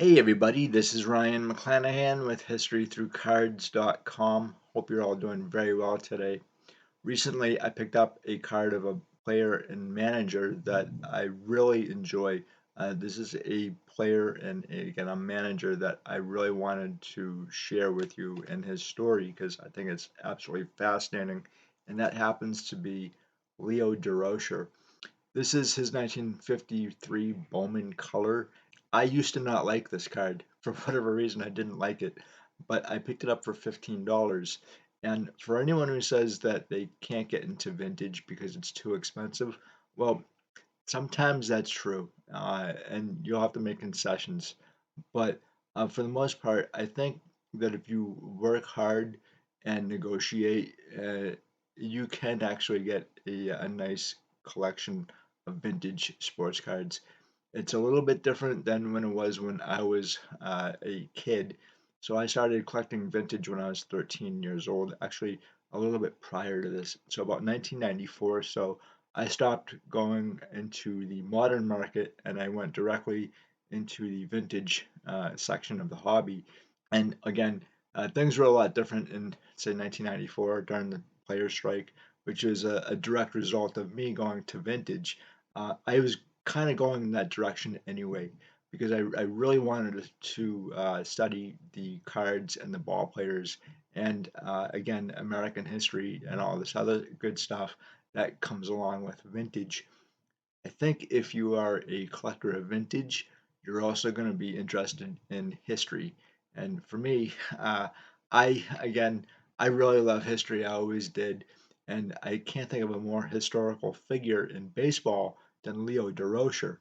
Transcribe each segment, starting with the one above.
Hey everybody, this is Ryan McClanahan with historythroughcards.com. Hope you're all doing very well today. Recently, I picked up a card of a player and manager that I really enjoy. This is a player and again a manager that I really wanted to share with you and his story because I think it's absolutely fascinating, and that happens to be Leo Durocher. This is his 1953 Bowman color. I used to not like this card. For whatever reason, I didn't like it, but I picked it up for $15. And for anyone who says that they can't get into vintage because it's too expensive, well, sometimes that's true, and you'll have to make concessions. But for the most part, I think that if you work hard and negotiate, you can actually get a nice collection of vintage sports cards. It's a little bit different than when it was when I was a kid. So I started collecting vintage when I was 13 years old, actually a little bit prior to this. So about 1994. So I stopped going into the modern market and I went directly into the vintage section of the hobby. And again, things were a lot different in, say, 1994 during the players' strike, which is a direct result of me going to vintage. I was kind of going in that direction anyway because I really wanted to study the cards and the ball players and again American history and all this other good stuff that comes along with vintage. I think if you are a collector of vintage, you're also going to be interested in history. And for me, I again, I really love history. I always did, and I can't think of a more historical figure in baseball than Leo Durocher.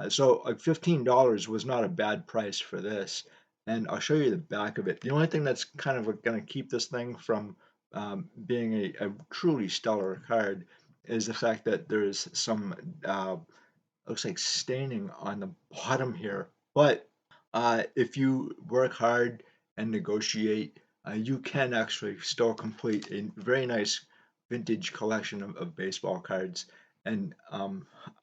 So like $15 was not a bad price for this, and I'll show you the back of it. The only thing that's kind of going to keep this thing from being a truly stellar card is the fact that there's some looks like staining on the bottom here. But if you work hard and negotiate, you can actually still complete a very nice vintage collection of baseball cards. And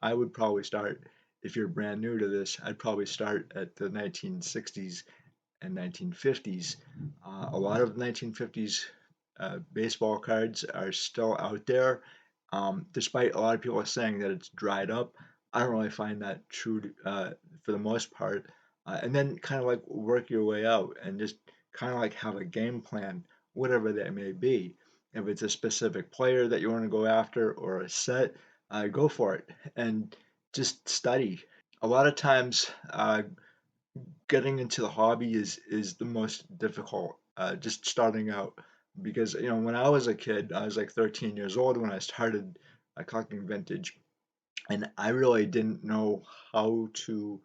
I would probably start, if you're brand new to this, I'd probably start at the 1960s and 1950s. A lot of 1950s baseball cards are still out there, despite a lot of people saying that it's dried up. I don't really find that true for the most part. And then kind of like work your way out and just kind of like have a game plan, whatever that may be. If it's a specific player that you want to go after or a set, go for it and just study. A lot of times, getting into the hobby is the most difficult, just starting out. Because when I was a kid, I was like 13 years old when I started collecting vintage, and I really didn't know how to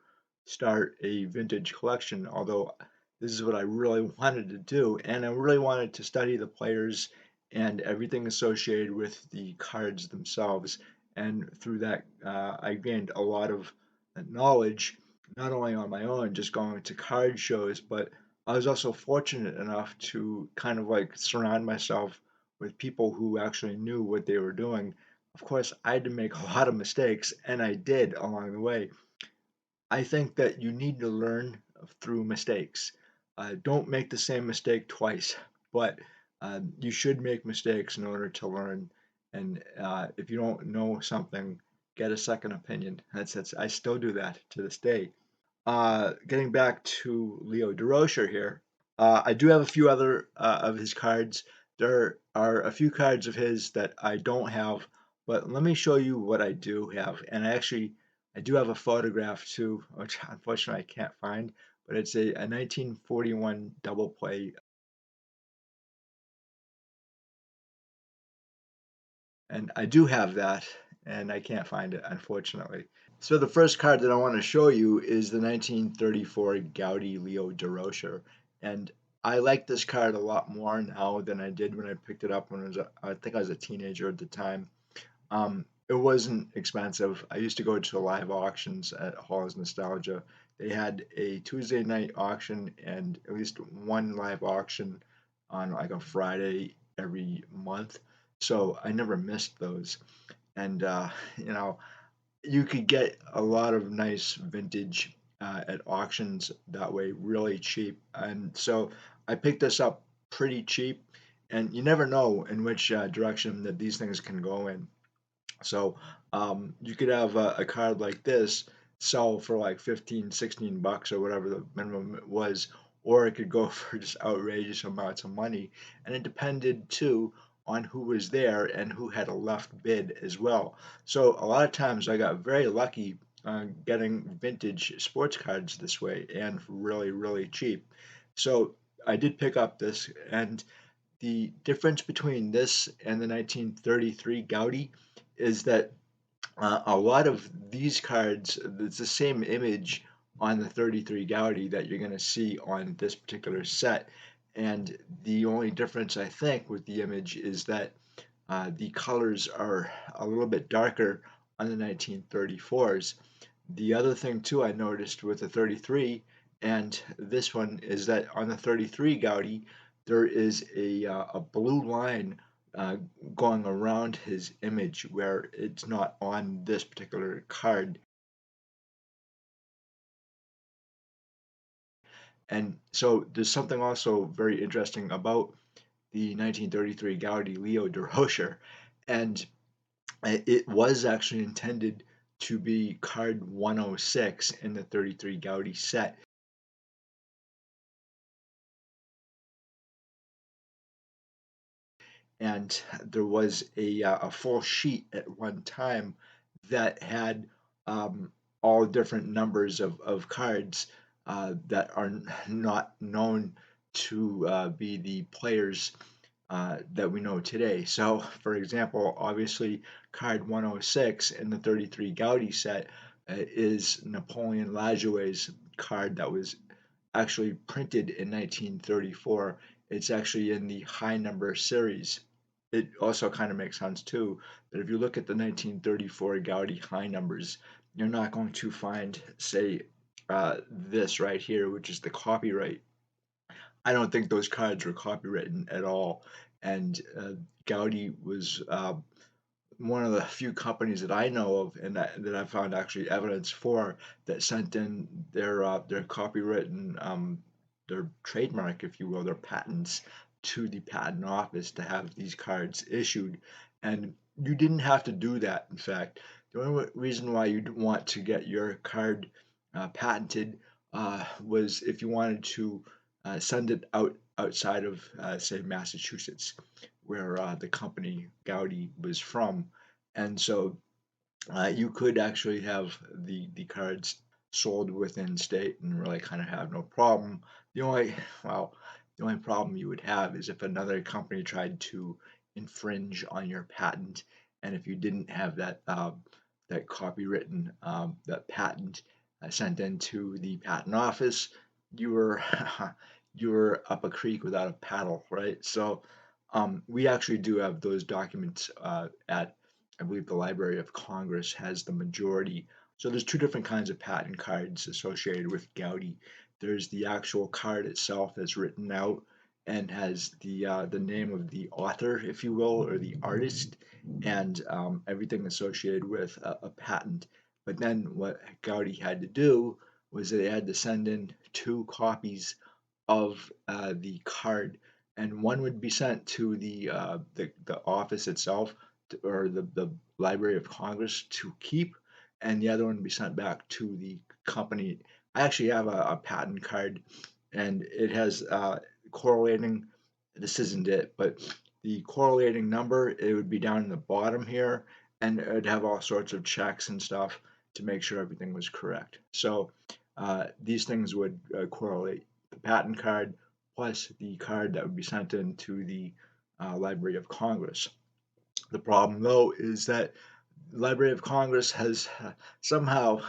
start a vintage collection. Although this is what I really wanted to do, and I really wanted to study the players and everything associated with the cards themselves. And through that, I gained a lot of knowledge, not only on my own, just going to card shows, but I was also fortunate enough to kind of like surround myself with people who actually knew what they were doing. Of course, I had to make a lot of mistakes, and I did along the way. I think that you need to learn through mistakes. Don't make the same mistake twice, but you should make mistakes in order to learn. And if you don't know something, get a second opinion. That's I still do that to this day. Getting back to Leo Durocher here, I do have a few other of his cards. There are a few cards of his that I don't have, but let me show you what I do have. And I do have a photograph too, which unfortunately I can't find, but it's a 1941 double play, and I do have that, and I can't find it unfortunately. So the first card that I want to show you is the 1934 Gaudi Leo Durocher, and I like this card a lot more now than I did when I picked it up when I think I was a teenager at the time. It wasn't expensive. I used to go to live auctions at Hall's Nostalgia. They had a Tuesday night auction and at least one live auction on like a Friday every month. So I never missed those. And you know, you could get a lot of nice vintage. at auctions that way really cheap. And so I picked this up pretty cheap, and you never know in which direction that these things can go in. So you could have a card like this sell for like 15, 16 bucks or whatever the minimum it was, or it could go for just outrageous amounts of money. And it depended too on who was there and who had a left bid as well. So a lot of times I got very lucky getting vintage sports cards this way and really, really cheap. So I did pick up this, and the difference between this and the 1933 Gaudi is that a lot of these cards, it's the same image on the 33 Gaudi that you're going to see on this particular set. And the only difference, I think, with the image is that the colors are a little bit darker on the 1934s. The other thing, too, I noticed with the 33 and this one is that on the 33 Gaudi, there is a blue line uh, going around his image where it's not on this particular card. And so there's something also very interesting about the 1933 Gaudi Leo Durocher. And it was actually intended to be card 106 in the 33 Gaudi set. And there was a full sheet at one time that had um, all different numbers of cards that are not known to be the players that we know today. So, for example, obviously, card 106 in the 33 Gaudi set is Napoleon Lajoie's card that was actually printed in 1934. It's actually in the high number series. It also kind of makes sense too that if you look at the 1934 Gaudi high numbers, you're not going to find, say, this right here, which is the copyright. I don't think those cards were copywritten at all. And Gaudi was one of the few companies that I know of and that I found actually evidence for that sent in their copywritten their trademark, if you will, their patents to the patent office to have these cards issued. And you didn't have to do that. In fact, the only reason why you'd want to get your card patented was if you wanted to send it outside of, say, Massachusetts, where the company Gaudi was from. And so you could actually have the cards sold within state and really kind of have no problem. The only, well, the only problem you would have is if another company tried to infringe on your patent, and if you didn't have that copywritten that patent sent into the patent office, you were you were up a creek without a paddle, right? So we actually do have those documents at, I believe, the Library of Congress has the majority. So there's two different kinds of patent cards associated with Gaudi. There's the actual card itself that's written out and has the name of the author, if you will, or the artist, and everything associated with a patent. But then what Gaudi had to do was they had to send in two copies of the card, and one would be sent to the office itself or the Library of Congress to keep, and the other one would be sent back to the company. I actually have a patent card, and it has correlating. This isn't it, but the correlating number it would be down in the bottom here, and it would have all sorts of checks and stuff to make sure everything was correct. So these things would correlate the patent card plus the card that would be sent in to the Library of Congress. The problem, though, is that the Library of Congress has somehow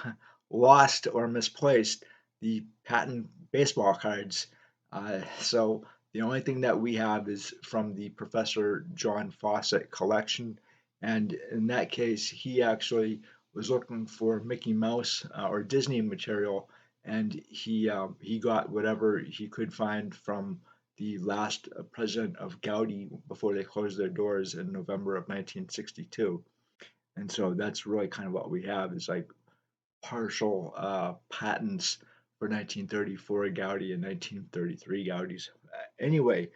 lost or misplaced the patent baseball cards. So the only thing that we have is from the Professor John Fawcett collection. And in that case, he actually was looking for Mickey Mouse or Disney material, and he got whatever he could find from the last president of Gaudi before they closed their doors in November of 1962. And so that's really kind of what we have is like partial patents for 1934 Gaudi and 1933 Gaudis. Anyway,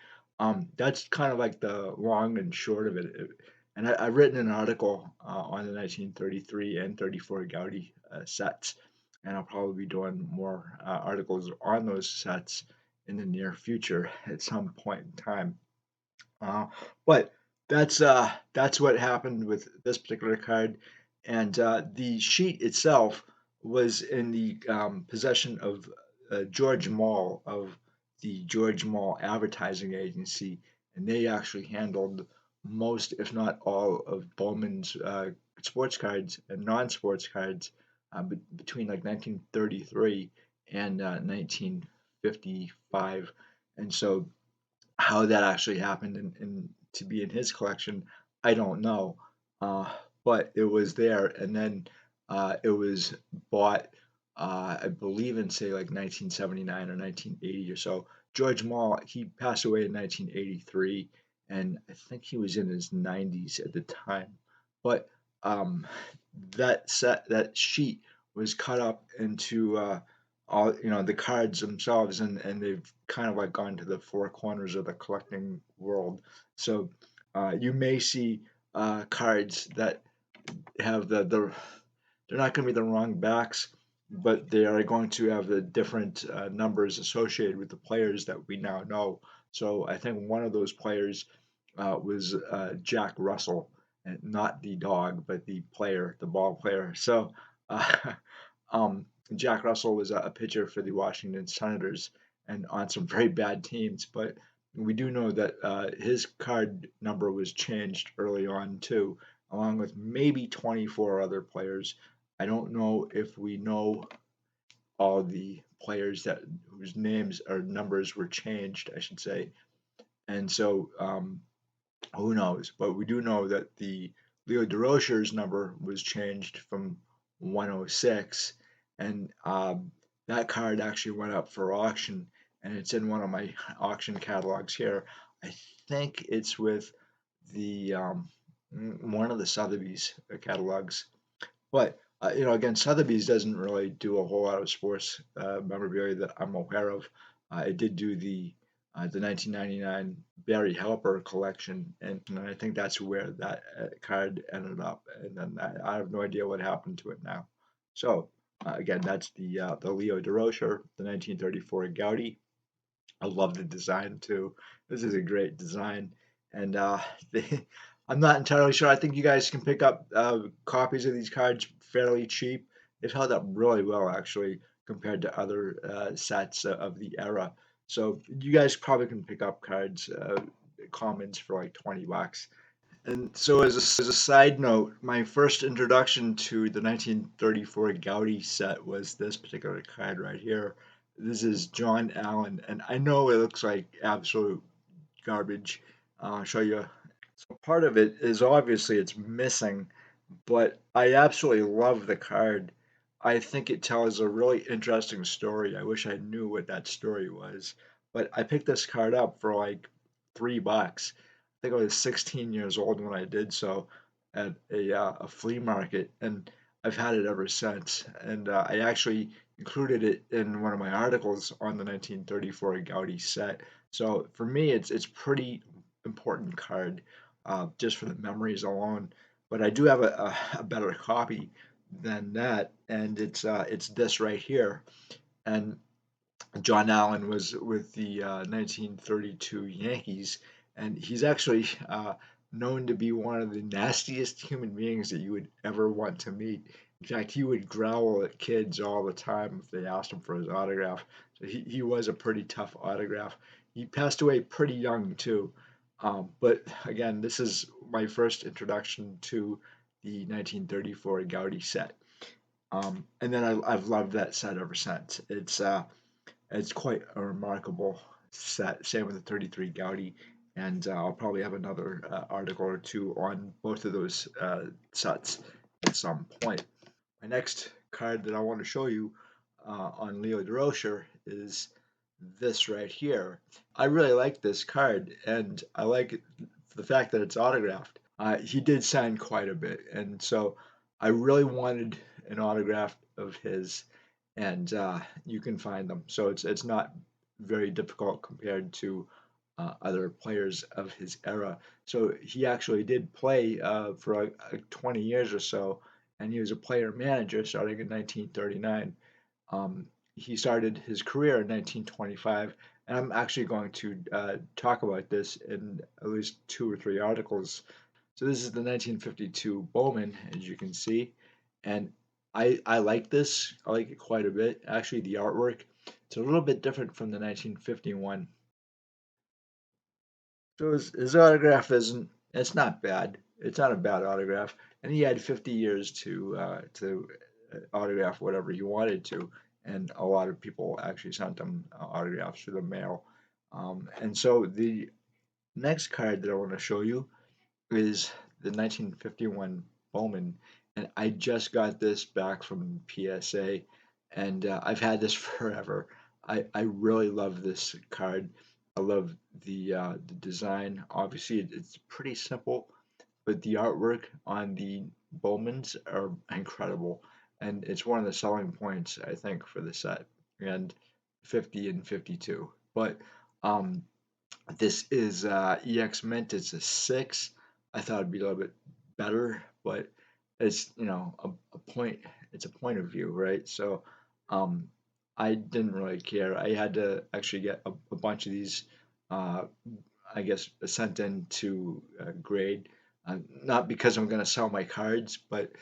that's kind of like the long and short of it. And I've written an article on the 1933 and 34 Gaudi sets, and I'll probably be doing more articles on those sets in the near future at some point in time. Uh, but that's what happened with this particular card, and the sheet itself was in the possession of George Mall of the George Mall Advertising Agency, and they actually handled most, if not all, of Bowman's sports cards and non-sports cards between like 1933 and 1955, and so how that actually happened and to be in his collection, I don't know. Uh, but it was there, and then it was bought, I believe, in say like 1979 or 1980 or so. George Mall, he passed away in 1983, and I think he was in his 90s at the time. But um, that sheet was cut up into all the cards themselves, and they've kind of like gone to the four corners of the collecting world. So you may see cards that have the they're not going to be the wrong backs, but they are going to have the different numbers associated with the players that we now know. So I think one of those players was Jack Russell, and not the dog, but the player, the ball player. So uh, um, Jack Russell was a pitcher for the Washington Senators and on some very bad teams, but we do know that his card number was changed early on too, along with maybe 24 other players. I don't know if we know all the players that whose names or numbers were changed, I should say. And so who knows? But we do know that the Leo Durocher's number was changed from 106, and that card actually went up for auction, and it's in one of my auction catalogs here. I think it's with the one of the Sotheby's catalogs, but again, Sotheby's doesn't really do a whole lot of sports memorabilia that I'm aware of. It did do the 1999 Barry Helper collection, and I think that's where that card ended up. And then I have no idea what happened to it now. So again, that's the Leo Durocher, the 1934 Gaudi. I love the design too. This is a great design, and they, I'm not entirely sure. I think you guys can pick up copies of these cards fairly cheap. They've held up really well actually compared to other sets of the era. So you guys probably can pick up cards, commons for like 20 bucks. And so, as a side note, my first introduction to the 1934 Gaudi set was this particular card right here. This is John Allen, and I know it looks like absolute garbage. I'll show you. So part of it is obviously it's missing, but I absolutely love the card. I think it tells a really interesting story. I wish I knew what that story was, but I picked this card up for like $3. I think I was 16 years old when I did so at a flea market, and I've had it ever since. And I actually included it in one of my articles on the 1934 Gaudi set. So for me, it's pretty important card just for the memories alone. But I do have a better copy than that, and it's this right here. And John Allen was with the 1932 Yankees, and he's actually known to be one of the nastiest human beings that you would ever want to meet. In fact, he would growl at kids all the time if they asked him for his autograph. So he was a pretty tough autograph. He passed away pretty young too. But again, this is my first introduction to the 1934 Gaudi set. And then I've loved that set ever since. It's quite a remarkable set. Same with the 33 Gaudi, and I'll probably have another article or two on both of those sets at some point. My next card that I want to show you on Leo Durocher is this right here. I really like this card, and I like the fact that it's autographed. He did sign quite a bit, and so I really wanted an autograph of his, and you can find them. So it's not very difficult compared to other players of his era. So he actually did play for like 20 years or so, and he was a player manager starting in 1939. Um, he started his career in 1925, and I'm actually going to talk about this in at least two or three articles. So this is the 1952 Bowman, as you can see, and I like this. I like it quite a bit. Actually, the artwork, it's a little bit different from the 1951. So his autograph isn't. It's not bad. It's not a bad autograph, and he had 50 years to autograph whatever he wanted to, and a lot of people actually sent him autographs through the mail. And so the next card that I want to show you is the 1951 Bowman, and I just got this back from PSA, and I've had this forever. I really love this card. I love the design. Obviously, it's pretty simple, but the artwork on the Bowmans are incredible, and it's one of the selling points I think for the set. And 50 and 52, but um, this is EX Mint. It's a 6. I thought it'd be a little bit better, but it's a point. It's a point of view, right? So um, I didn't really care. I had to actually get a bunch of these, uh, I guess, sent in to grade, not because I'm going to sell my cards, but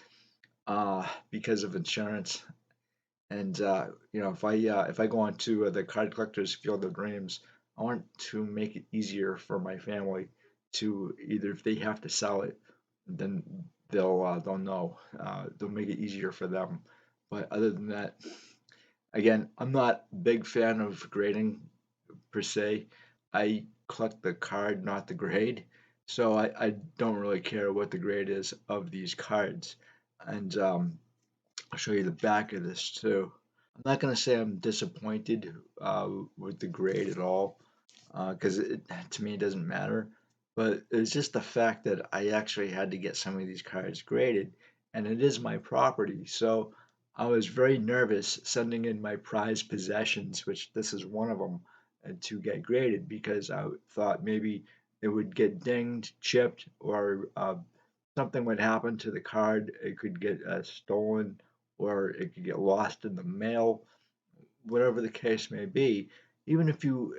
because of insurance. And if I go on to the Card Collectors Field of Dreams, I want to make it easier for my family to either if they have to sell it, then they'll know. They'll make it easier for them. But other than that, again, I'm not a big fan of grading per se. I collect the card, not the grade. So I don't really care what the grade is of these cards. And I'll show you the back of this too. I'm not going to say I'm disappointed with the grade at all, because to me it doesn't matter. But it's just the fact that I actually had to get some of these cards graded, and it is my property. So I was very nervous sending in my prized possessions, which this is one of them, to get graded because I thought maybe it would get dinged, chipped, or something would happen to the card. It could get stolen, or it could get lost in the mail, whatever the case may be. Even if you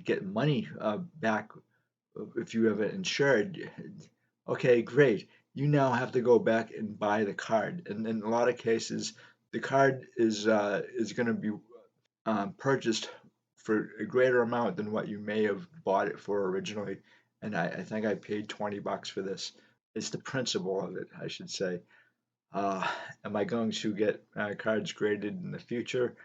get money back, if you have it insured, okay, great. You now have to go back and buy the card, and in a lot of cases, the card is going to be purchased for a greater amount than what you may have bought it for originally. And I think I paid $20 for this. It's the principle of it, I should say. Uh, am I going to get cards graded in the future?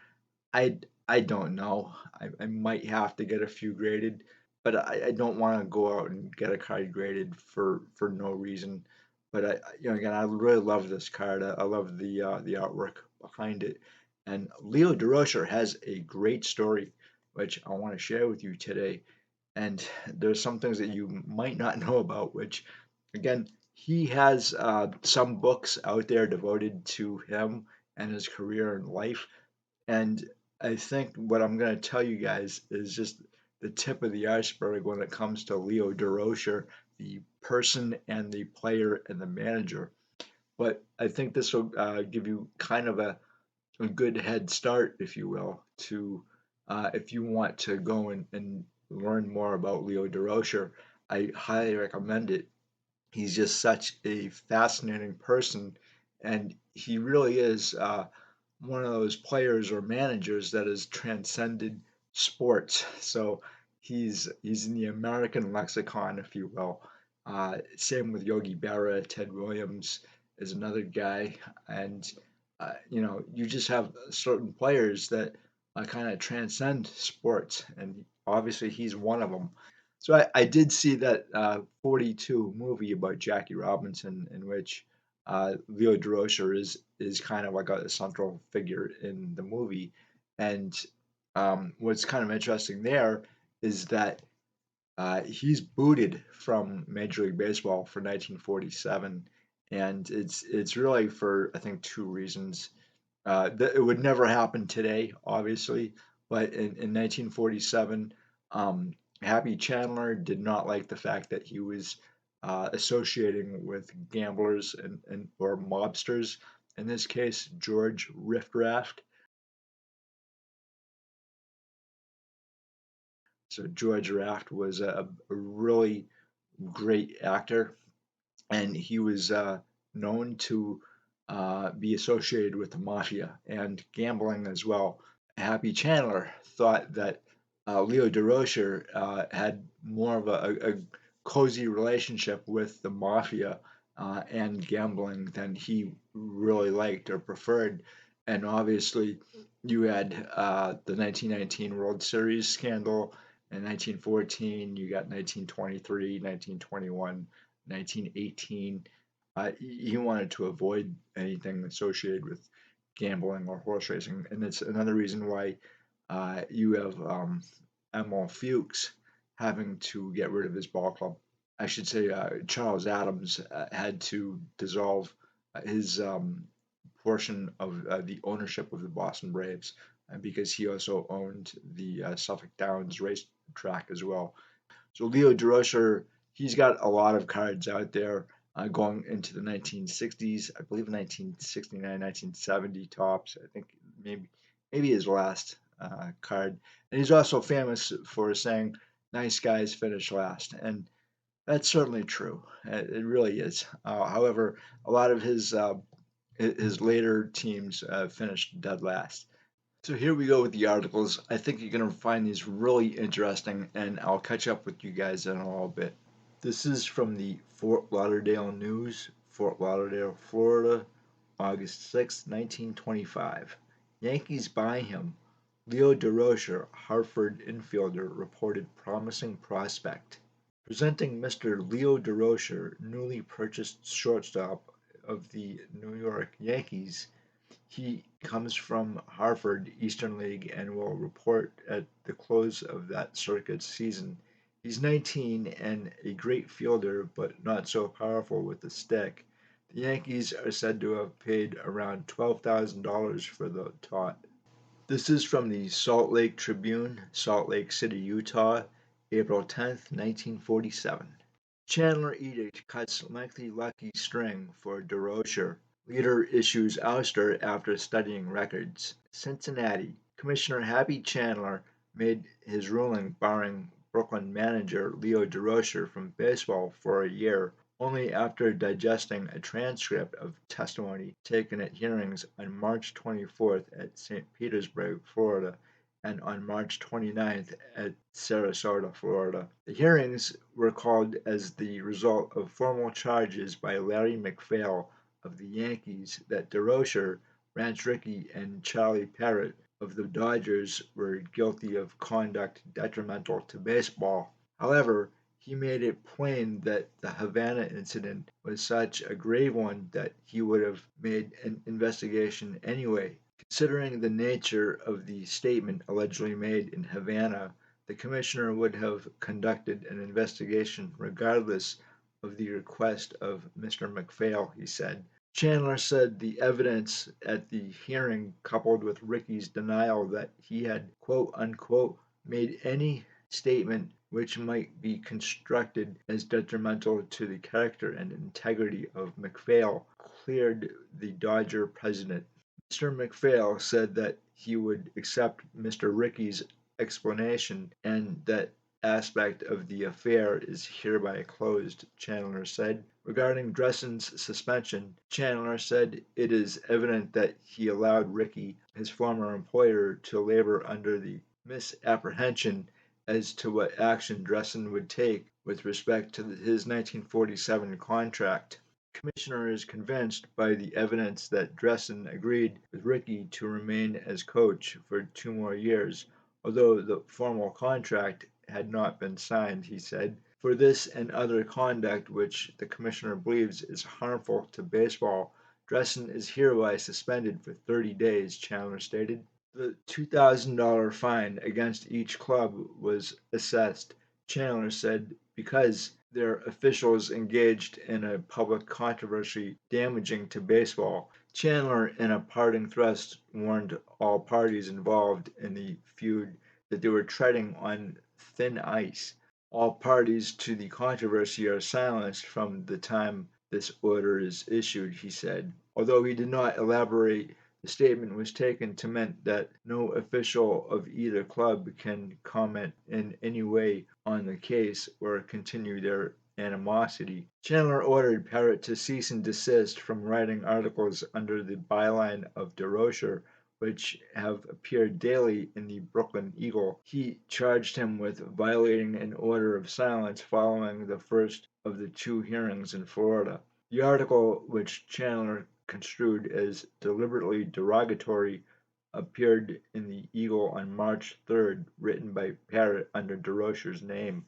I don't know. I might have to get a few graded, but I don't want to go out and get a card graded for no reason. But again, I really love this card. I love the artwork behind it. And Leo Durocher has a great story, which I want to share with you today. And there's some things that you might not know about, which, again, he has some books out there devoted to him and his career and life. And I think what I'm going to tell you guys is just the tip of the iceberg when it comes to Leo Durocher, the person and the player and the manager. But I think this will give you kind of a good head start, if you will, to if you want to go and learn more about Leo Durocher. I highly recommend it. He's just such a fascinating person, and he really is one of those players or managers that has transcended sports. So he's in the American lexicon, if you will. Same with Yogi Berra. Ted Williams is another guy, and you just have certain players that kind of transcend sports, and obviously he's one of them. So I did see that 42 movie about Jackie Robinson, in which Leo Durocher is kind of like a central figure in the movie. And what's kind of interesting there is that he's booted from Major League Baseball for 1947, and it's really for I think two reasons. It would never happen today, obviously, but in 1947, Happy Chandler did not like the fact that he was associating with gamblers and or mobsters. In this case, George Riftraft. So George Raft was a really great actor, and he was known to be associated with the mafia and gambling as well. Happy Chandler thought that Leo Durocher had more of a cozy relationship with the mafia and gambling than he really liked or preferred. And obviously, you had the 1919 World Series scandal. In 1914, you got 1923, 1921, 1918. He wanted to avoid anything associated with gambling or horse racing, and it's another reason why you have Emil Fuchs having to get rid of his ball club. I should say Charles Adams had to dissolve his portion of the ownership of the Boston Braves because he also owned the Suffolk Downs racetrack as well. So Leo Durocher, he's got a lot of cards out there going into the 1960s. I believe 1969, 1970 tops. I think maybe his last card. And he's also famous for saying, "Nice guys finish last," and that's certainly true. It really is. However, a lot of his later teams finished dead last. So here we go with the articles. I think you're going to find these really interesting, and I'll catch up with you guys in a little bit. This is from the Fort Lauderdale News, Fort Lauderdale, Florida, August 6, 1925. Yankees buy him. Leo Durocher, Hartford infielder, reported promising prospect. Presenting Mr. Leo Durocher, newly purchased shortstop of the New York Yankees. He comes from Hartford Eastern League and will report at the close of that circuit season. He's 19 and a great fielder, but not so powerful with the stick. The Yankees are said to have paid around $12,000 for the tot. This is from the Salt Lake Tribune, Salt Lake City, Utah, April 10th, 1947. Chandler edict cuts lengthy lucky string for Durocher. Leader issues ouster after studying records. Cincinnati. Commissioner Happy Chandler made his ruling barring Brooklyn manager Leo Durocher from baseball for a year, only after digesting a transcript of testimony taken at hearings on March 24th at St. Petersburg, Florida, and on March 29th at Sarasota, Florida. The hearings were called as the result of formal charges by Larry MacPhail of the Yankees that Durocher, Ranch Rickey, and Charlie Parrott of the Dodgers were guilty of conduct detrimental to baseball. However, he made it plain that the Havana incident was such a grave one that he would have made an investigation anyway. Considering the nature of the statement allegedly made in Havana, the commissioner would have conducted an investigation regardless of the request of Mr. MacPhail, he said. Chandler said the evidence at the hearing, coupled with Rickey's denial that he had quote unquote made any statement which might be construed as detrimental to the character and integrity of MacPhail, cleared the Dodger president. Mr. MacPhail said that he would accept Mr. Rickey's explanation and that aspect of the affair is hereby closed, Chandler said. Regarding Dressen's suspension, Chandler said it is evident that he allowed Rickey, his former employer, to labor under the misapprehension as to what action Dressen would take with respect to his 1947 contract. Commissioner is convinced by the evidence that Dressen agreed with Rickey to remain as coach for 2 more years, although the formal contract had not been signed, he said. For this and other conduct which the commissioner believes is harmful to baseball, Dressen is hereby suspended for 30 days, Chandler stated. The $2,000 fine against each club was assessed, Chandler said, because their officials engaged in a public controversy damaging to baseball. Chandler, in a parting thrust, warned all parties involved in the feud that they were treading on thin ice. All parties to the controversy are silenced from the time this order is issued, he said. Although he did not elaborate, the statement was taken to mean that no official of either club can comment in any way on the case or continue their animosity. Chandler ordered Parrott to cease and desist from writing articles under the byline of Durocher, which have appeared daily in the Brooklyn Eagle. He charged him with violating an order of silence following the first of the two hearings in Florida. The article, which Chandler construed as deliberately derogatory, appeared in the Eagle on March 3rd, written by Parrott under Durocher's name.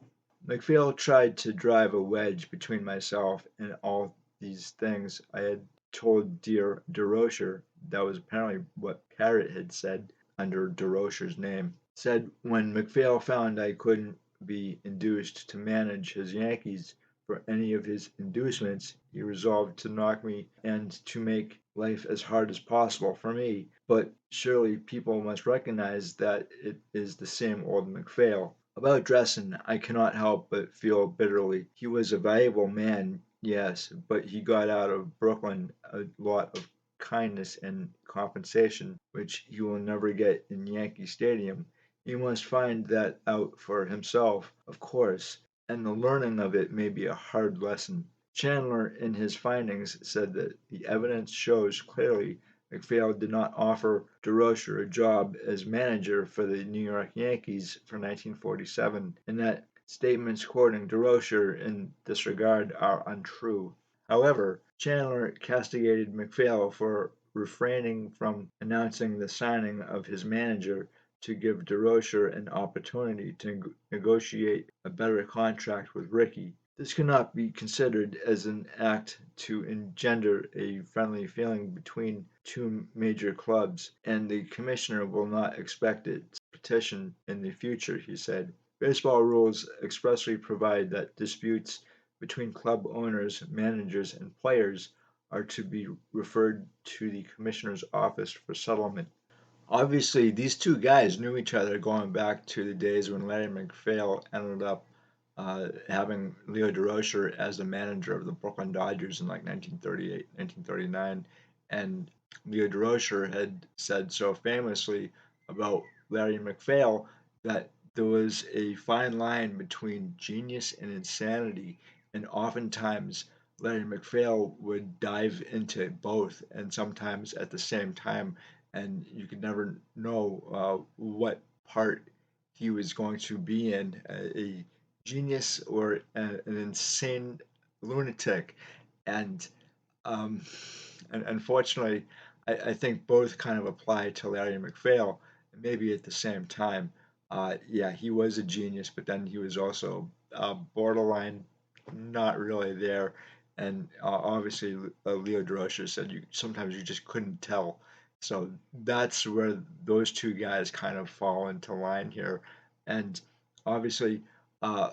MacPhail tried to drive a wedge between myself and all these things I had told dear Durocher. That was apparently what Parrott had said under Durocher's name. Said when MacPhail found I couldn't be induced to manage his Yankees for any of his inducements, he resolved to knock me and to make life as hard as possible for me. But surely people must recognize that it is the same old MacPhail. About Dressen, I cannot help but feel bitterly. He was a valuable man, yes, but he got out of Brooklyn a lot of kindness and compensation, which he will never get in Yankee Stadium. He must find that out for himself, of course, and the learning of it may be a hard lesson. Chandler, in his findings, said that the evidence shows clearly MacPhail did not offer Durocher a job as manager for the New York Yankees for 1947, and that statements quoting Durocher in this regard are untrue. However, Chandler castigated MacPhail for refraining from announcing the signing of his manager to give Durocher an opportunity to negotiate a better contract with Rickey. This cannot be considered as an act to engender a friendly feeling between two major clubs, and the commissioner will not expect its petition in the future, he said. Baseball rules expressly provide that disputes between club owners, managers, and players are to be referred to the commissioner's office for settlement. Obviously, these two guys knew each other going back to the days when Larry MacPhail ended up having Leo Durocher as the manager of the Brooklyn Dodgers in like 1938, 1939. And Leo Durocher had said so famously about Larry MacPhail that there was a fine line between genius and insanity. And oftentimes, Larry MacPhail would dive into both and sometimes at the same time, and you could never know what part he was going to be in, a genius or an insane lunatic. And, um, and unfortunately, I think both kind of apply to Larry MacPhail, maybe at the same time. Yeah, he was a genius, but then he was also borderline not really there. And obviously, Leo Durocher said you sometimes you just couldn't tell. So that's where those two guys kind of fall into line here. And obviously, uh,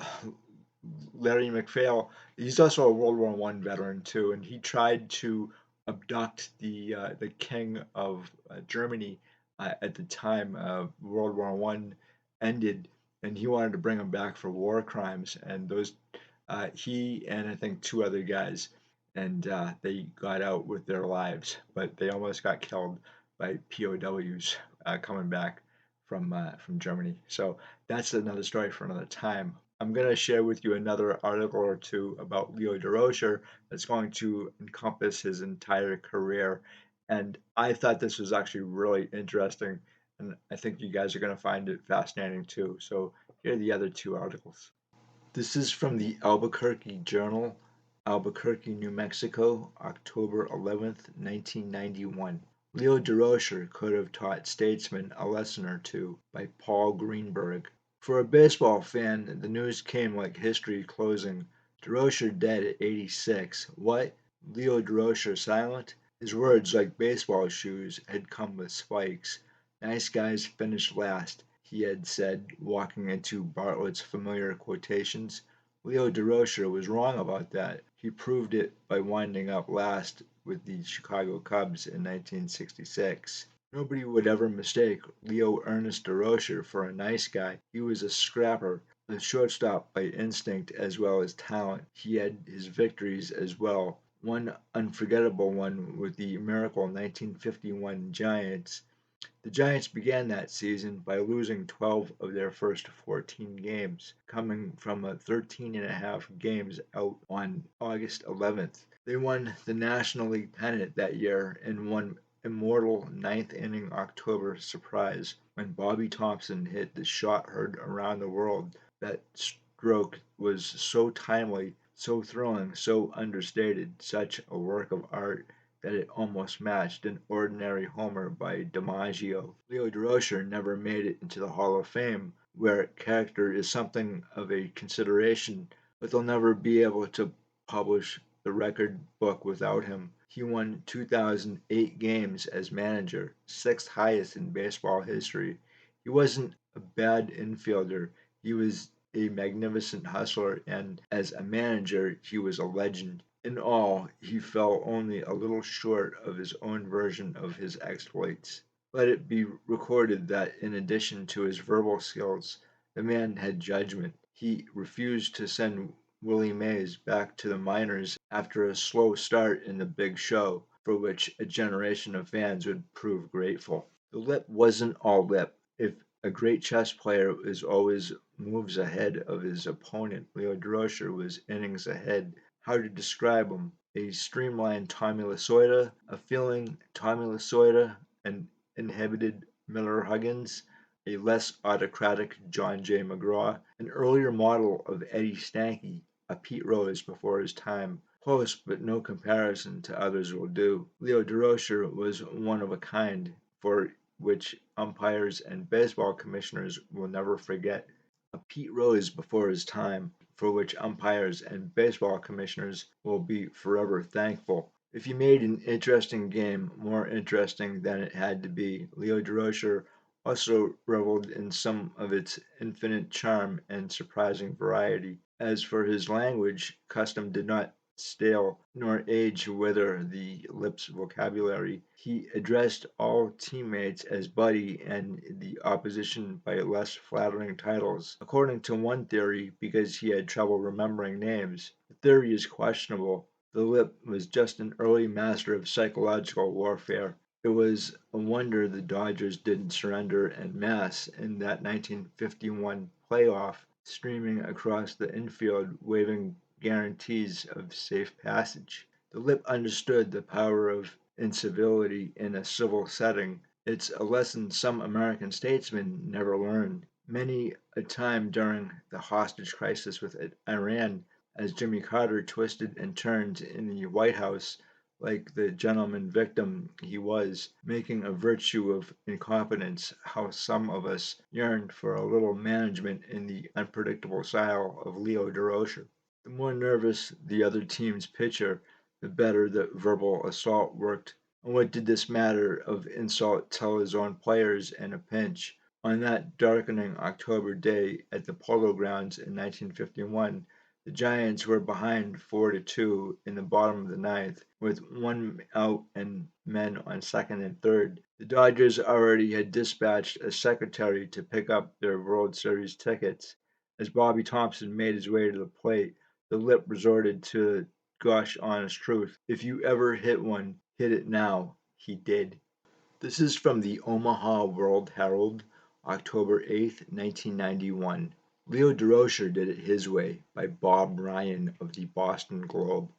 Larry MacPhail, he's also a World War One veteran too, and he tried to abduct the king of Germany at the time World War One ended, and he wanted to bring him back for war crimes. And those he and I think two other guys, and they got out with their lives, but they almost got killed by POWs coming back from Germany. So that's another story for another time. I'm going to share with you another article or two about Leo Durocher that's going to encompass his entire career. And I thought this was actually really interesting, and I think you guys are going to find it fascinating too. So here are the other two articles. This is from the Albuquerque Journal, Albuquerque, New Mexico, October 11th, 1991. Leo Durocher could have taught statesmen a lesson or two, by Paul Greenberg. For a baseball fan, the news came like history closing. Durocher dead at 86. What? Leo Durocher silent? His words, like baseball shoes, had come with spikes. Nice guys finish last, he had said, walking into Bartlett's familiar quotations. Leo Durocher was wrong about that. He proved it by winding up last with the Chicago Cubs in 1966. Nobody would ever mistake Leo Ernest Durocher for a nice guy. He was a scrapper, a shortstop by instinct as well as talent. He had his victories as well. One unforgettable one with the miracle 1951 Giants. The Giants began that season by losing 12 of their first 14 games, coming from a 13.5 games out on August 11th. They won the National League pennant that year in one immortal ninth inning October surprise when Bobby Thompson hit the shot heard around the world. That stroke was so timely, so thrilling, so understated, such a work of art that it almost matched an ordinary homer by DiMaggio. Leo Durocher never made it into the Hall of Fame, where character is something of a consideration, but they'll never be able to publish the record book without him. He won 2,008 games as manager, sixth highest in baseball history. He wasn't a bad infielder, he was a magnificent hustler, and as a manager, he was a legend. In all, he fell only a little short of his own version of his exploits. Let it be recorded that in addition to his verbal skills, the man had judgment. He refused to send Willie Mays back to the minors after a slow start in the big show, for which a generation of fans would prove grateful. The lip wasn't all lip. If a great chess player is always moves ahead of his opponent, Leo Durocher was innings ahead. How to describe him? A streamlined Tommy Lasorda, a feeling Tommy Lasorda, an inhibited Miller Huggins, a less autocratic John J. McGraw, an earlier model of Eddie Stanky, a Pete Rose before his time. Close, but no comparison to others will do. Leo Durocher was one of a kind, for which umpires and baseball commissioners will never forget. A Pete Rose before his time, for which umpires and baseball commissioners will be forever thankful. If you made an interesting game more interesting than it had to be, Leo Durocher also reveled in some of its infinite charm and surprising variety. As for his language, custom did not stale nor age wither the lip's vocabulary. He addressed all teammates as buddy and the opposition by less flattering titles, according to one theory because he had trouble remembering names. The theory is questionable. The lip was just an early master of psychological warfare. It was a wonder the Dodgers didn't surrender en masse in that 1951 playoff, streaming across the infield waving guarantees of safe passage. The lip understood the power of incivility in a civil setting. It's a lesson some American statesmen never learned. Many a time during the hostage crisis with Iran, as Jimmy Carter twisted and turned in the White House like the gentleman victim he was, making a virtue of incompetence, how some of us yearned for a little management in the unpredictable style of Leo Durocher. The more nervous the other team's pitcher, the better the verbal assault worked. And what did this matter of insult tell his own players in a pinch? On that darkening October day at the Polo Grounds in 1951, the Giants were behind 4-2 in the bottom of the ninth, with one out and men on second and third. The Dodgers already had dispatched a secretary to pick up their World Series tickets. As Bobby Thompson made his way to the plate, the lip resorted to the gosh honest truth. If you ever hit one, hit it now. He did. This is from the Omaha World Herald, October 8, 1991. Leo Durocher Did It His Way by Bob Ryan of the Boston Globe.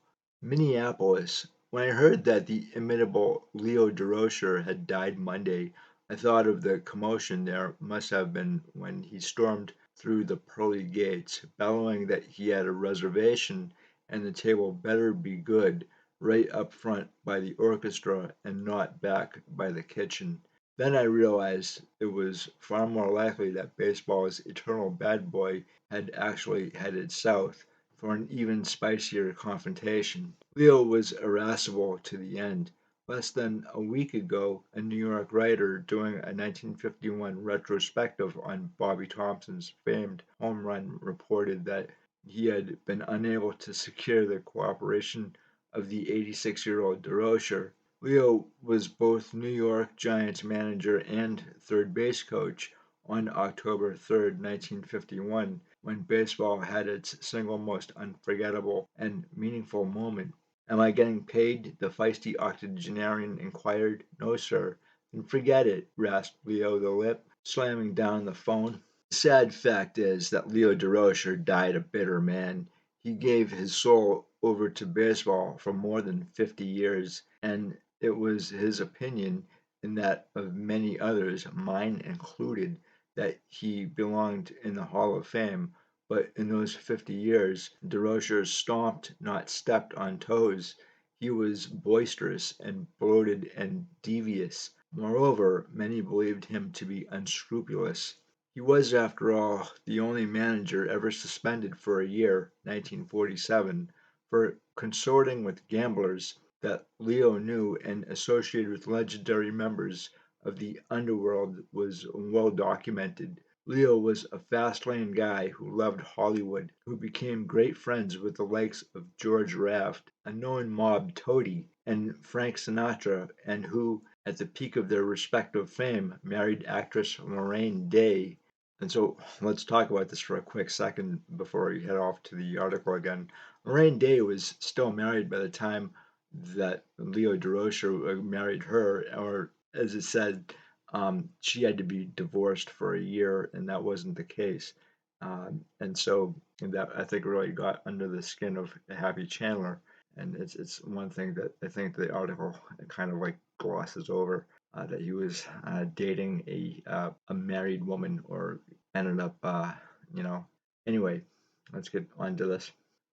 Minneapolis. When I heard that the inimitable Leo Durocher had died Monday, I thought of the commotion there must have been when he stormed through the pearly gates, bellowing that he had a reservation and the table better be good, right up front by the orchestra and not back by the kitchen. Then I realized it was far more likely that baseball's eternal bad boy had actually headed south for an even spicier confrontation. Leo was irascible to the end. Less than a week ago, a New York writer doing a 1951 retrospective on Bobby Thompson's famed home run reported that he had been unable to secure the cooperation of the 86-year-old Durocher. Leo was both New York Giants manager and third base coach on October 3rd, 1951, when baseball had its single most unforgettable and meaningful moment. "Am I getting paid?" the feisty octogenarian inquired. "No, sir." "Then forget it," rasped Leo the Lip, slamming down the phone. The sad fact is that Leo Durocher died a bitter man. He gave his soul over to baseball for more than 50 years, and it was his opinion, and that of many others, mine included, that he belonged in the Hall of Fame. But in those 50 years, Durocher stomped, not stepped on toes. He was boisterous and bloated and devious. Moreover, many believed him to be unscrupulous. He was, after all, the only manager ever suspended for a year (1947) for consorting with gamblers that Leo knew and associated with legendary members of the underworld was well documented. Leo was a fast lane guy who loved Hollywood, who became great friends with the likes of George Raft, a known mob toady, and Frank Sinatra, and who, at the peak of their respective fame, married actress Lorraine Day. And so let's talk about this for a quick second before we head off to the article again. Lorraine Day was still married by the time that Leo Durocher married her, or as it said, she had to be divorced for a year, and that wasn't the case. And so that I think really got under the skin of Happy Chandler, and it's one thing that I think the article kind of like glosses over, that he was dating a married woman, or ended up, Anyway, let's get on to this.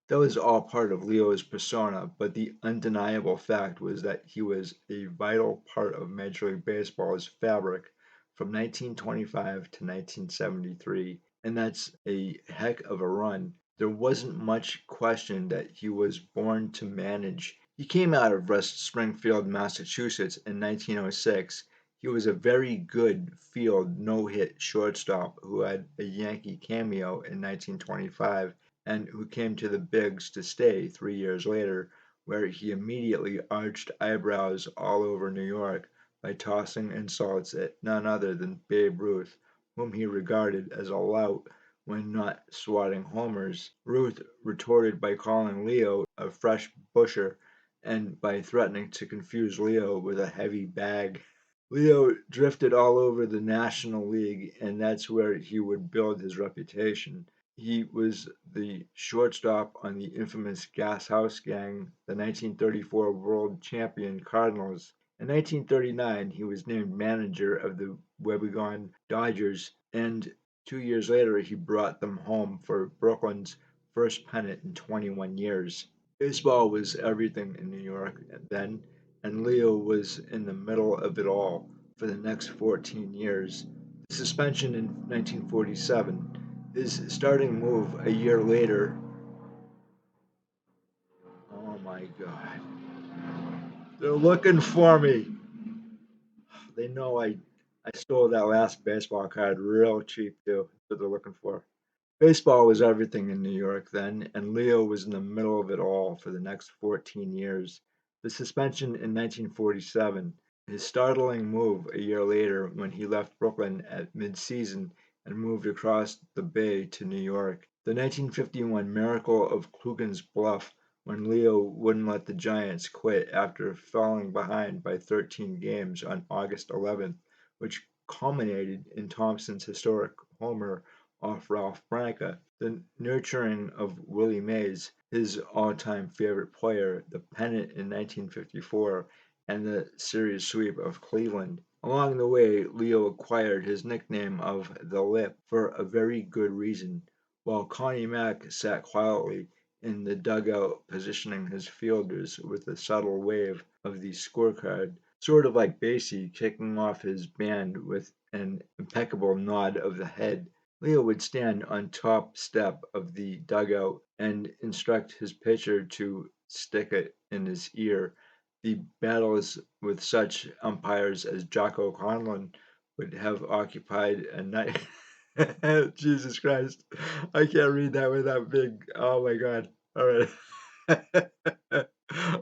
That was all part of Leo's persona, but the undeniable fact was that he was a vital part of Major League Baseball's fabric from 1925 to 1973, and that's a heck of a run. There wasn't much question that he was born to manage. He came out of West Springfield, Massachusetts in 1906. He was a very good field no-hit shortstop who had a Yankee cameo in 1925, and who came to the bigs to stay 3 years later, where he immediately arched eyebrows all over New York by tossing insults at none other than Babe Ruth, whom he regarded as a lout when not swatting homers. Ruth retorted by calling Leo a fresh busher, and by threatening to confuse Leo with a heavy bag. Leo drifted all over the National League, and that's where he would build his reputation. He was the shortstop on the infamous Gas House Gang, the 1934 world champion Cardinals. In 1939, he was named manager of the Webbegon Dodgers, and 2 years later, he brought them home for Brooklyn's first pennant in 21 years. Baseball was everything in New York then, and Leo was in the middle of it all for the next 14 years. The suspension in 1947, his starting move a year later. Oh my God. They're looking for me. They know I stole that last baseball card real cheap too. That's what they're looking for. Baseball was everything in New York then, and Leo was in the middle of it all for the next 14 years. The suspension in 1947, his startling move a year later when he left Brooklyn at midseason and moved across the bay to New York. The 1951 miracle of Coogan's Bluff, when Leo wouldn't let the Giants quit after falling behind by 13 games on August 11th, which culminated in Thompson's historic homer off Ralph Branca, the nurturing of Willie Mays, his all-time favorite player, the pennant in 1954, and the series sweep of Cleveland. Along the way, Leo acquired his nickname of "The Lip" for a very good reason. While Connie Mack sat quietly in the dugout positioning his fielders with a subtle wave of the scorecard, sort of like Basie kicking off his band with an impeccable nod of the head, Leo would stand on top step of the dugout and instruct his pitcher to stick it in his ear. The battles with such umpires as Jocko Conlon would have occupied a night. Jesus Christ. I can't read that without being, oh my God. All right.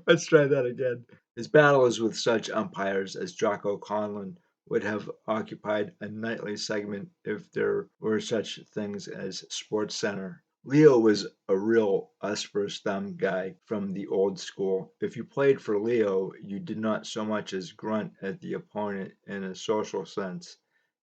Let's try that again. His battles with such umpires as Jocko Conlon would have occupied a nightly segment if there were such things as Sports Center. Leo was a real us versus them guy from the old school. If you played for Leo, you did not so much as grunt at the opponent in a social sense.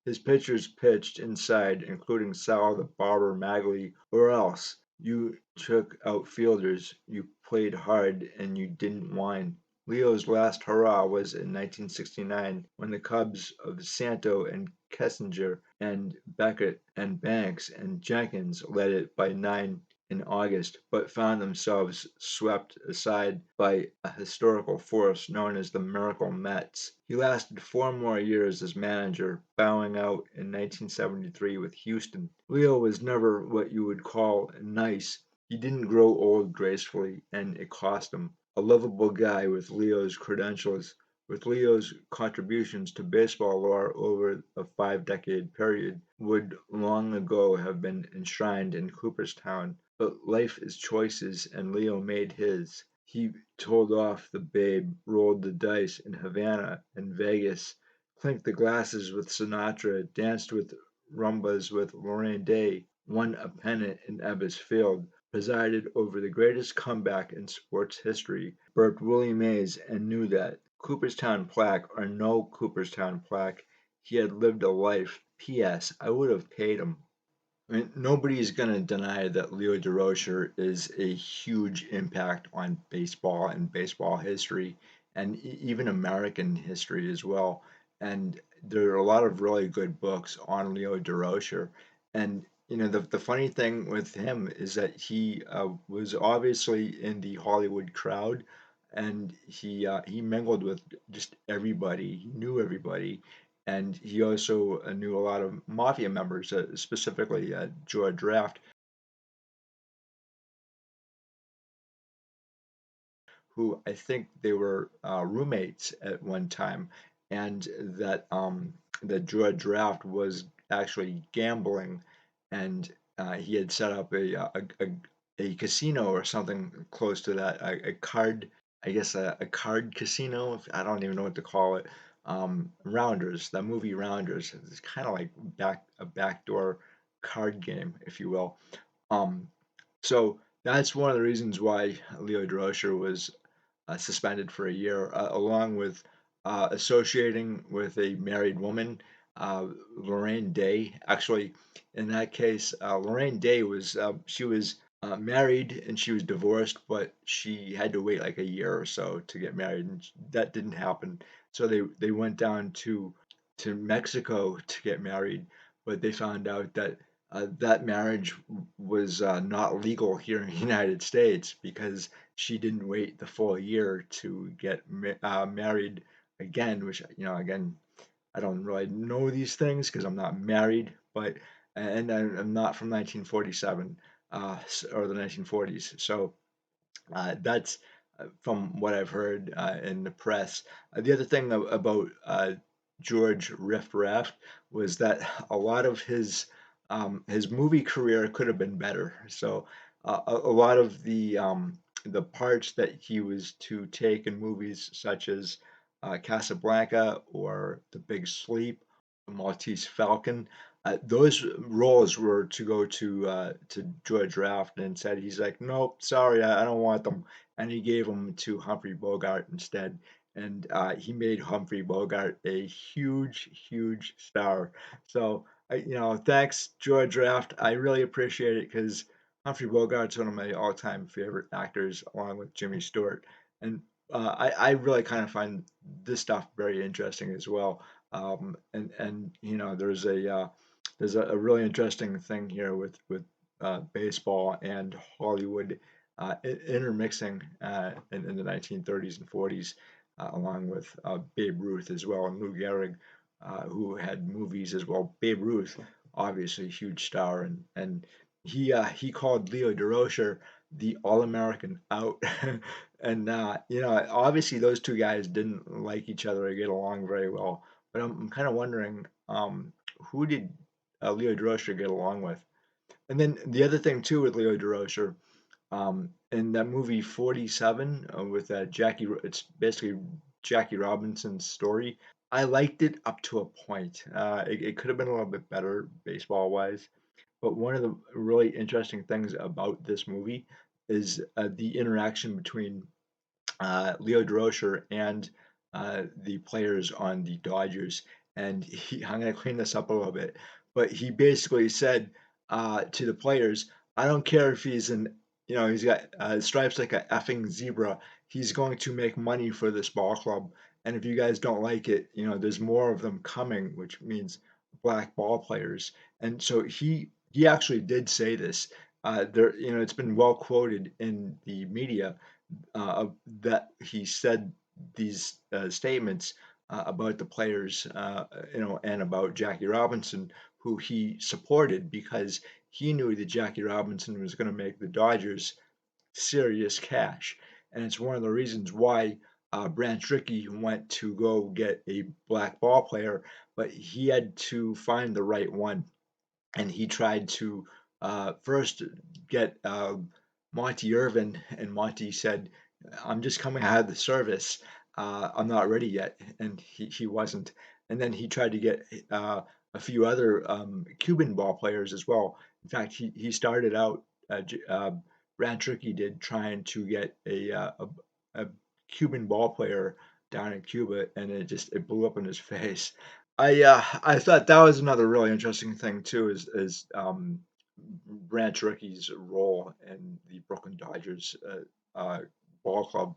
His pitchers pitched inside, including Sal the Barber Magley, or else you took outfielders, you played hard, and you didn't whine. Leo's last hurrah was in 1969 when the Cubs of Santo and Kessinger and Beckett and Banks and Jenkins led it by 9 in August, but found themselves swept aside by a historical force known as the Miracle Mets. He lasted 4 more years as manager, bowing out in 1973 with Houston. Leo was never what you would call nice. He didn't grow old gracefully, and it cost him. A lovable guy with Leo's credentials, with Leo's contributions to baseball lore over a 5-decade period, would long ago have been enshrined in Cooperstown. But life is choices, and Leo made his. He told off the Babe, rolled the dice in Havana and Vegas, clinked the glasses with Sinatra, danced with rumbas with Lorraine Day, won a pennant in Ebbets Field, presided over the greatest comeback in sports history, burped Willie Mays, and knew that. Cooperstown plaque or no Cooperstown plaque, he had lived a life. P.S. I would have paid him. I mean, nobody's going to deny that Leo Durocher is a huge impact on baseball and baseball history and even American history as well. And there are a lot of really good books on Leo Durocher. And, the funny thing with him is that he was obviously in the Hollywood crowd and he mingled with just everybody. He knew everybody and he also knew a lot of mafia members, specifically George Raft, who I think they were roommates at one time, and that George Raft was actually gambling, and he had set up a casino or something close to that, a card, I guess a card casino. I don't even know what to call it. Rounders, that movie Rounders. It's kind of like a backdoor card game, if you will. Um, so that's one of the reasons why Leo Durocher was suspended for a year, along with associating with a married woman, Lorraine Day. Actually, in that case, Lorraine Day was she was married and she was divorced, but she had to wait like a year or so to get married, and that didn't happen. So they went down to Mexico to get married, but they found out that that marriage was not legal here in the United States because she didn't wait the full year to get married again, which, again, I don't really know these things because I'm not married, but, and I'm not from 1947 or the 1940s. So that's from what I've heard in the press. The other thing about George Riff Raff was that a lot of his movie career could have been better. So a lot of the parts that he was to take in movies such as Casablanca or The Big Sleep, Maltese Falcon, those roles were to go to George Raft and said he's like, nope, sorry, I don't want them, and he gave them to Humphrey Bogart instead, and he made Humphrey Bogart a huge, huge star. So, thanks George Raft. I really appreciate it because Humphrey Bogart's one of my all-time favorite actors, along with Jimmy Stewart, and I really kind of find this stuff very interesting as well. And there's a really interesting thing here with baseball and Hollywood intermixing in the 1930s and 40s, along with Babe Ruth as well, and Lou Gehrig, who had movies as well. Babe Ruth, obviously a huge star, and he called Leo Durocher the All-American out. And obviously those two guys didn't like each other or get along very well. But I'm kind of wondering, who did Leo Durocher get along with. And then the other thing too with Leo Durocher, in that movie 47 with it's basically Jackie Robinson's story. I liked it up to a point. It could have been a little bit better baseball wise, but one of the really interesting things about this movie is the interaction between Leo Durocher and the players on the Dodgers. And I'm going to clean this up a little bit, but he basically said to the players, "I don't care if he's he's got stripes like a effing zebra. He's going to make money for this ball club. And if you guys don't like it, there's more of them coming, which means black ball players." And so he actually did say this. It's been well quoted in the media that he said these statements about the players, and about Jackie Robinson, who he supported because he knew that Jackie Robinson was going to make the Dodgers serious cash. And it's one of the reasons why Branch Rickey went to go get a black ball player, but he had to find the right one, and he tried to first get Monty Irvin, and Monty said, "I'm just coming out of the service. I'm not ready yet," and he wasn't. And then he tried to get a few other Cuban ball players as well. In fact, he started out. Ranch Rickey did trying to get a Cuban ball player down in Cuba, and it blew up in his face. I thought that was another really interesting thing too, is Branch Rickey's role in the Brooklyn Dodgers ball club.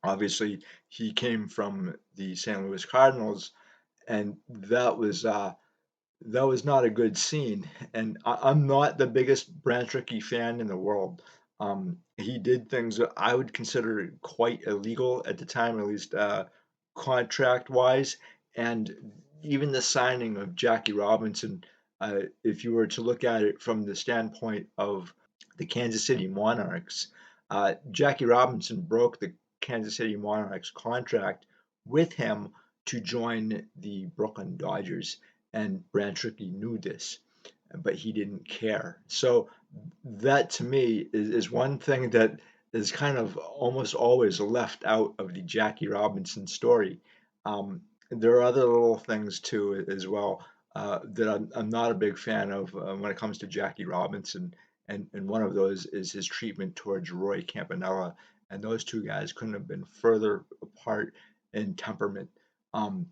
Obviously, he came from the St. Louis Cardinals, and that was not a good scene. And I'm not the biggest Branch Rickey fan in the world. He did things that I would consider quite illegal at the time, at least contract wise. And even the signing of Jackie Robinson, if you were to look at it from the standpoint of the Kansas City Monarchs, Jackie Robinson broke the Kansas City Monarchs contract with him to join the Brooklyn Dodgers, and Branch Rickey knew this, but he didn't care. So that to me is one thing that is kind of almost always left out of the Jackie Robinson story. Um, there are other little things too as well that I'm not a big fan of when it comes to Jackie Robinson, and one of those is his treatment towards Roy Campanella, and those two guys couldn't have been further apart in temperament. Um,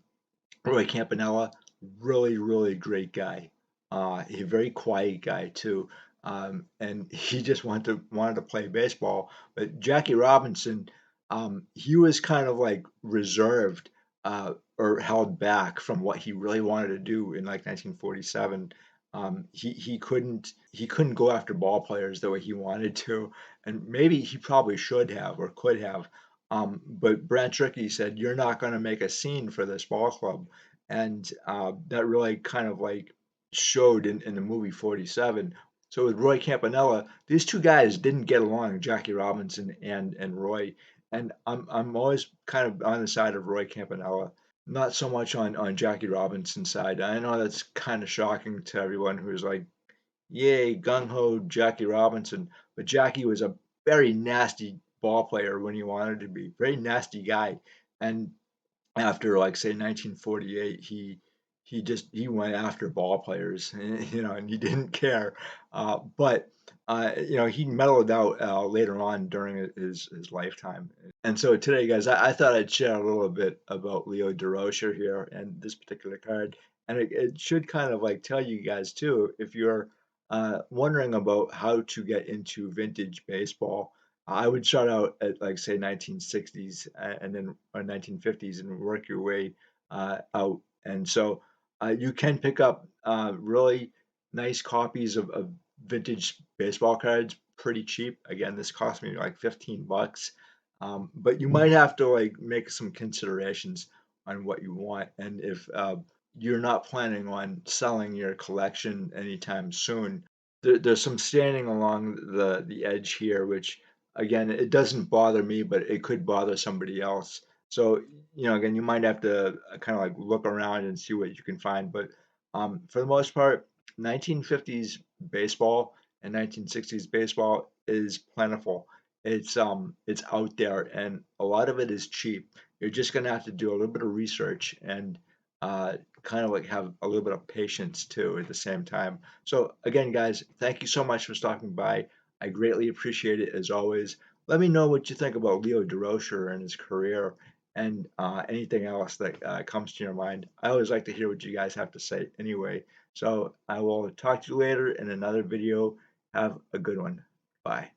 Roy Campanella, really, really great guy. A very quiet guy too, and he just wanted to play baseball. But Jackie Robinson, he was kind of like reserved or held back from what he really wanted to do in like 1947. He couldn't go after ball players the way he wanted to, and maybe he probably should have or could have. But Branch Rickey said, "You're not going to make a scene for this ball club," and that really kind of like showed in the movie 47. So with Roy Campanella, these two guys didn't get along, Jackie Robinson and Roy, and I'm always kind of on the side of Roy Campanella, not so much on Jackie Robinson's side. I know that's kind of shocking to everyone who's like, "Yay, gung ho Jackie Robinson," but Jackie was a very nasty ball player when he wanted to be, very nasty guy, and after like say 1948 he went after ball players, and he didn't care, but he mellowed out later on during his lifetime. And so today, guys, I thought I'd share a little bit about Leo Durocher here and this particular card, and it should kind of like tell you guys too, if you're wondering about how to get into vintage baseball. I would start out at like say 1960s and then or 1950s and work your way out. And so you can pick up really nice copies of vintage baseball cards pretty cheap. Again, this cost me like 15 bucks. But you might have to like make some considerations on what you want. And if you're not planning on selling your collection anytime soon, there's some standing along the edge here, which again, it doesn't bother me, but it could bother somebody else. So, again, you might have to kind of like look around and see what you can find. But for the most part, 1950s baseball and 1960s baseball is plentiful. It's out there and a lot of it is cheap. You're just gonna have to do a little bit of research and kind of like have a little bit of patience too at the same time. So again, guys, thank you so much for stopping by. I greatly appreciate it as always. Let me know what you think about Leo Durocher and his career and anything else that comes to your mind. I always like to hear what you guys have to say anyway. So I will talk to you later in another video. Have a good one. Bye.